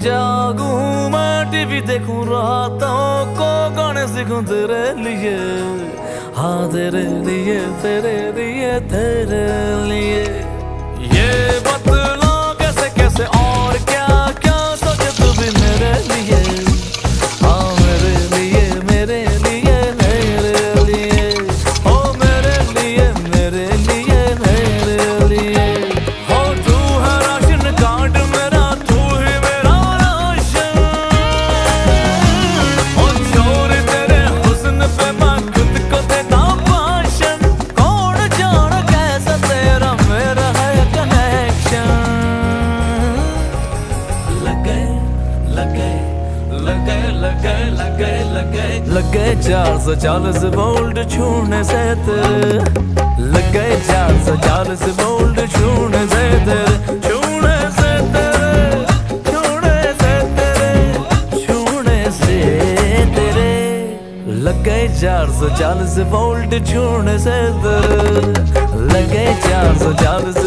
जागूं मैं टीवी देखूं रातों को गाने सीखूं तेरे लिए, हाँ तेरे लिए तेरे लिए तेरे लिए। ये बतला कैसे कैसे और क्या क्या सोचे तू भी मेरे लिए, हाँ मेरे लिए मेरे लिए मेरे लिए, ओ मेरे लिए मेरे लिए मेरे लिए। हो तू है राशन कार्ड मेरा, तू ही मेरा राशन, ओ चोर तेरे हुस्न पे मैं खुद को देता भाषण। कौन जाने कैसा तेरा मेरा है कनेक्शन। लगे 440 वोल्ट छूने से तेरे, लगे 440 वोल्ट छूने से तेरे, छूने से तेरे, छूने से तेरे, छूने से तेरे। लगे 440 वोल्ट छूने से तेरे, लगे 440